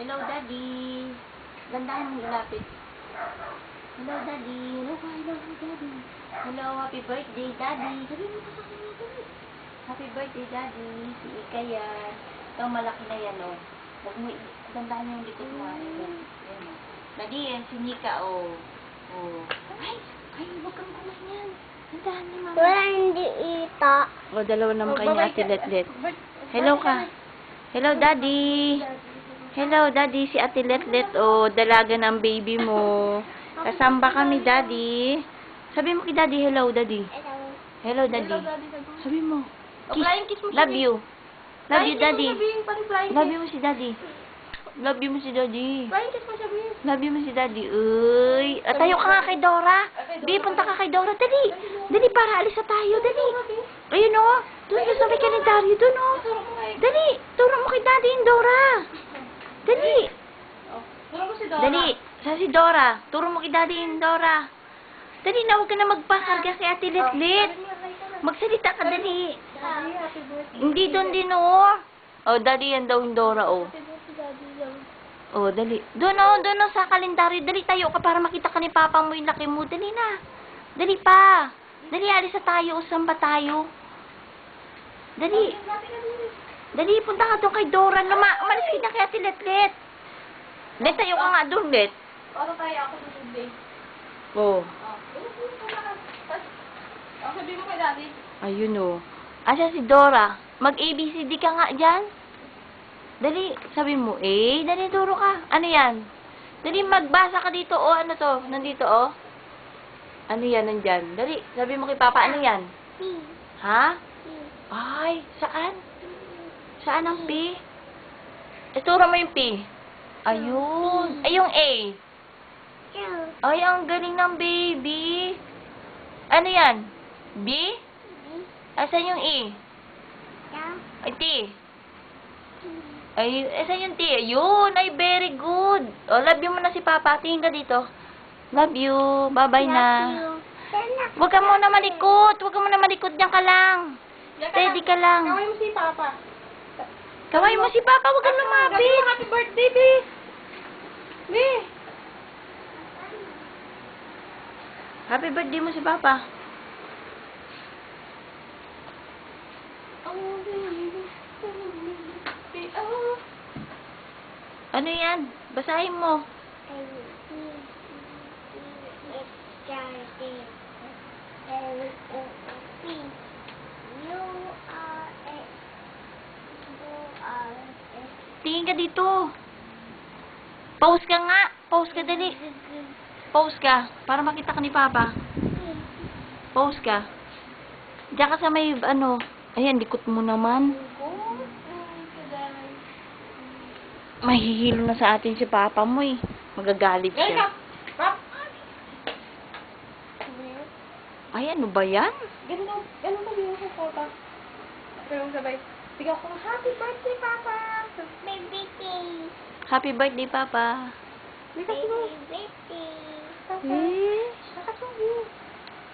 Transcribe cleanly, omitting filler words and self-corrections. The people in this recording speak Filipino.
Hello, Daddy. Gandahan mo ilapit. Hello, Daddy. Hello, hello, Daddy. Hello, happy birthday, Daddy. Sabi mo sa kanya, Daddy. Happy birthday, Daddy. Si Ika yan. Ito, malaki na yan, oh. Huwag mo, gandahan mo yung likod mo. Ayan, oh. Daddy, yan, si Nika, oh. Oh. Ay, huwag kang kumanyan. Gandahan ni Mama. Wala hindi ito. O, dalawa naman kayo ni Ate Letlet. Hello ka. Hello, Daddy. Hello, Daddy. Si Ate Letlet, oh. Dalaga ng baby mo. Kasamba kami, Daddy. Sabi mo kay Daddy, hello, Daddy. Hello, Daddy. Sabi mo. Kiss. Love you. Love you, Daddy. Love you mo si Daddy. Love you mo si Daddy. Love you mo si Daddy. Uy. Tayo ka nga kay Dora. Di, punta ka kay Dora. Dali. Dali, para alis na tayo. Dali. Ayun, oh. Doon sa may kalendaryo. Doon, oh. Dali. Turo mo kay Daddy yung Dora. Dali. Dali. Sa si Dora. Turo mo kay Daddy yung Dora. Dali na, huwag ka na magpakarga kay Ate Letlet. Magsalita ka, dali. Hindi doon din, oh. Oh, Daddy yan daw yung Dora, oh. Oh, dali. Doon, oh, sa kalendaryo. Dali, tayo ka para makita ka ni Papa mo yung laki mo. Dali na. Dali pa. Dali, alis na tayo. Saan ba tayo? Dali. Dali, punta ka doon kay Dora. Umalis ka na kay Ate Letlet. Let, tayo ka nga doon, Let. Para tayo ako today. Oh. Sabi mo kay Daddy. Ayun, oh. Asa si Dora? Mag-ABCD ka nga dyan. Dali, sabi mo, dali, turo ka. Ano yan? Dali, magbasa ka dito, oh, ano to? Nandito, oh. Ano yan, nandyan? Dali, sabi mo kay Papa, ano yan? P. Ha? Ay, saan? Saan ang P? Turo mo yung P. Ayun. Ay, yung A. Q. Ay, ang galing ng baby. Ano yan? B? Asan yung E? Ay, T. Ay, asan yung T? Ayun. Ay, very good. Oh, love you mo na si Papa. Tingin ka dito. Love you. Bye-bye na. Huwag ka muna malikot. Huwag ka muna malikot. Diyan ka lang. Steady ka lang. Kaway mo si Papa. Kaway mo si Papa. Huwag ka lumapit. Happy birthday, B. B. Happy birthday mo si Papa. Ano yan? Basahin mo. Tingin ka dito. Pause ka nga. Pause ka, dali. Pause ka. Para makita ka ni Papa. Pause ka. Diyan ka sa may, ano. Ayan, likot mo naman. Mahihilo na sa atin si Papa mo, eh. Magagalit Gaya ka. siya. Pap. Ay, ano ba yan? Ganun ba yung sa Papa? Pero sabay. Sigaw ko, happy birthday, Papa. Baby K. Happy birthday, Papa. Hindi kasi mo. Baby birthday. Papa. Eh? Nakasubo.